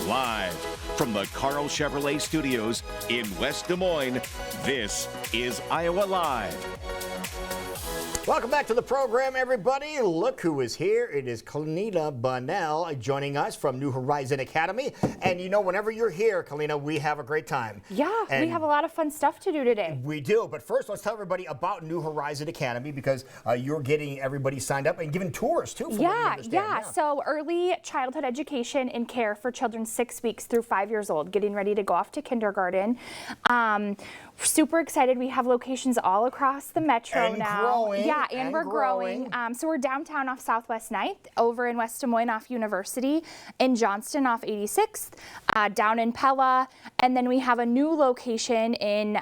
Live from the Carl Chevrolet Studios in West Des Moines, this is Iowa Live. Welcome back to the program, everybody. Look who is here. It is Kelena Bonnell joining us from New Horizon Academy. And you know, whenever you're here, Kelena, we have a great time. Yeah, we have a lot of fun stuff to do today. We do. But first, let's tell everybody about New Horizon Academy because you're getting everybody signed up and giving tours, too. Yeah. So early childhood education and care for children 6 weeks through 5 years old, getting ready to go off to kindergarten. Super excited. We have locations all across the metro now. Growing. Yeah, and we're growing. So we're downtown off Southwest 9th, over in West Des Moines off University, in Johnston off 86th, down in Pella, and then we have a new location in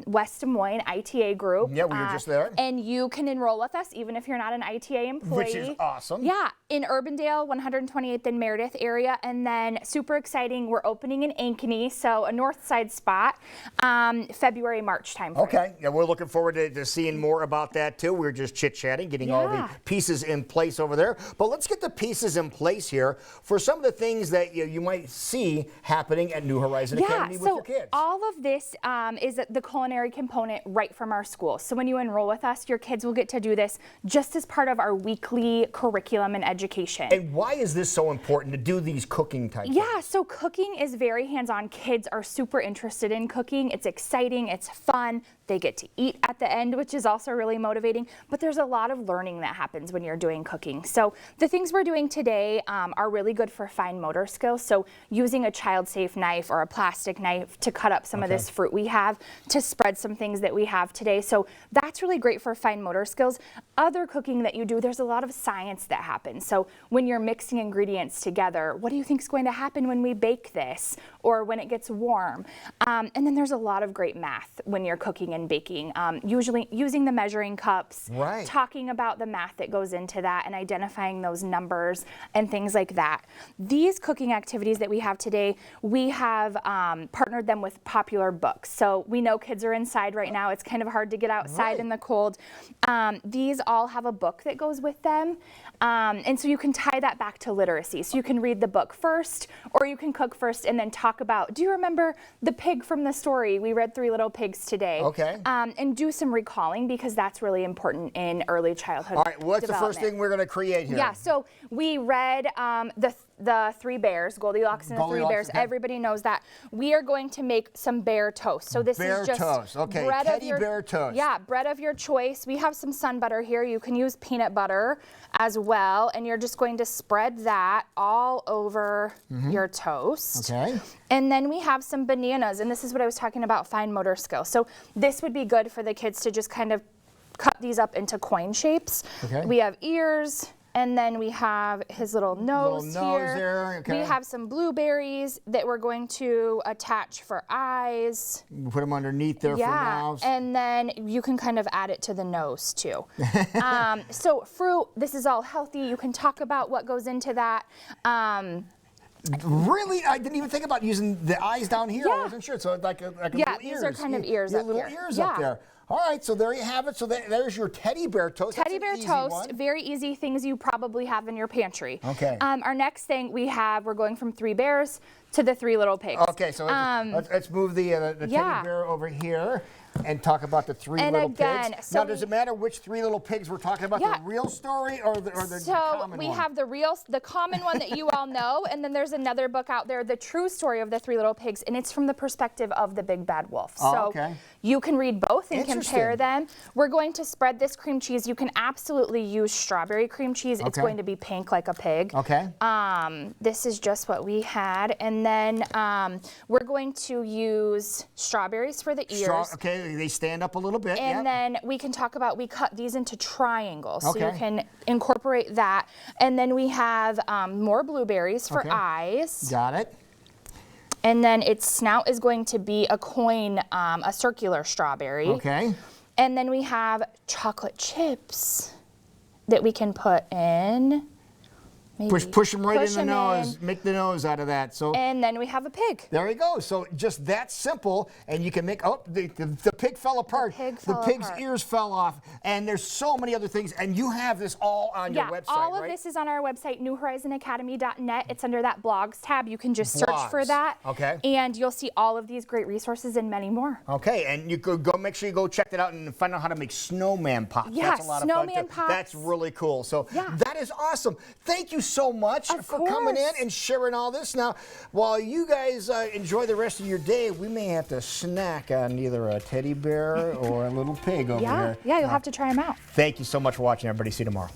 West Des Moines, ITA group. Yeah, we were just there. And you can enroll with us even if you're not an ITA employee. Which is awesome. Yeah, in Urbandale, 128th and Meredith area, and then super exciting, we're opening in Ankeny, so a north side spot, February, March time frame. Okay, yeah, we're looking forward to seeing more about that too. We're just chit-chatting, getting all the pieces in place over there. But let's get the pieces in place here for some of the things that you might see happening at New Horizon Academy with your kids. All of this is the culinary component right from our school. So when you enroll with us, your kids will get to do this just as part of our weekly curriculum and education. And why is this so important to do these cooking type things? Yeah, so cooking is very hands-on. Kids are super interested in cooking. It's exciting, it's fun. They get to eat at the end, which is also really motivating, but there's a lot of learning that happens when you're doing cooking. So the things we're doing today are really good for fine motor skills. So using a child-safe knife or a plastic knife to cut up some of this fruit we have, to spread some things that we have today. So that's really great for fine motor skills. Other cooking that you do, there's a lot of science that happens. So when you're mixing ingredients together, what do you think is going to happen when we bake this or when it gets warm? And then there's a lot of great math when you're cooking and baking, usually using the measuring cups, talking about the math that goes into that and identifying those numbers and things like that. These cooking activities that we have today, we have partnered them with popular books. So we know kids are inside right now. It's kind of hard to get outside in the cold. These all have a book that goes with them. And so you can tie that back to literacy. So you can read the book first, or you can cook first and then talk about, do you remember the pig from the story? We read Three Little Pigs today. And do some recalling because that's really important in early childhood. All right, what's the first thing we're going to create here? Yeah, so we read the Three Bears, Goldilocks and the Three Bears. Everybody knows that. We are going to make some bear toast. So this is just toast. Okay, bread teddy bear toast. Yeah, bread of your choice. We have some sun butter here. You can use peanut butter as well, and you're just going to spread that all over your toast. Okay. And then we have some bananas, and this is what I was talking about, fine motor skills. So this would be good for the kids to just kind of cut these up into coin shapes. Okay. We have ears. And then we have his little nose here. There. Okay. We have some blueberries that we're going to attach for eyes. Put them underneath there for mouths. And then you can kind of add it to the nose too. So fruit, this is all healthy. You can talk about what goes into that. Really? I didn't even think about using the eyes down here. I wasn't sure. So like little ears. These are kind of ears up little here. Ears up there. All right, so there you have it. So there's your teddy bear toast. Teddy bear toast, very easy things you probably have in your pantry. Okay. Our next thing we're going from Three Bears to the Three Little Pigs. Okay, so let's move the teddy bear over here and talk about the Three Little Pigs. So now, does it matter which Three Little Pigs we're talking about? The real story or the common one? So we have the common one that you all know, and then there's another book out there, The True Story of the Three Little Pigs, and it's from the perspective of the Big Bad Wolf. So you can read both and compare them. We're going to spread this cream cheese. You can absolutely use strawberry cream cheese. It's going to be pink like a pig. Okay. This is just what we had, and then we're going to use strawberries for the ears. They stand up a little bit. And then we can talk about, we cut these into triangles. So you can incorporate that. And then we have more blueberries for eyes. Got it. And then its snout is going to be a coin, a circular strawberry. Okay. And then we have chocolate chips that we can put in. Push them right Push in the them nose. in. Make the nose out of that. So And then we have a pig. there you go. So just that simple, and you can make. Oh, the pig fell apart. The pig's ears fell off, and there's so many other things. And you have this all on your website, all of right? this is on our website, newhorizonacademy.net. It's under that blogs tab. You can just search for that. Okay. And you'll see all of these great resources and many more. Okay, and you could go make sure you go check that out and find out how to make snowman pops. Yeah, That's a lot of fun snowman too. pops. That's really cool. So that is awesome. Thank you so much for coming in and sharing all this. Now, while you guys enjoy the rest of your day, we may have to snack on either a teddy bear or a little pig over here. Yeah, you'll have to try them out. Thank you so much for watching, everybody. See you tomorrow.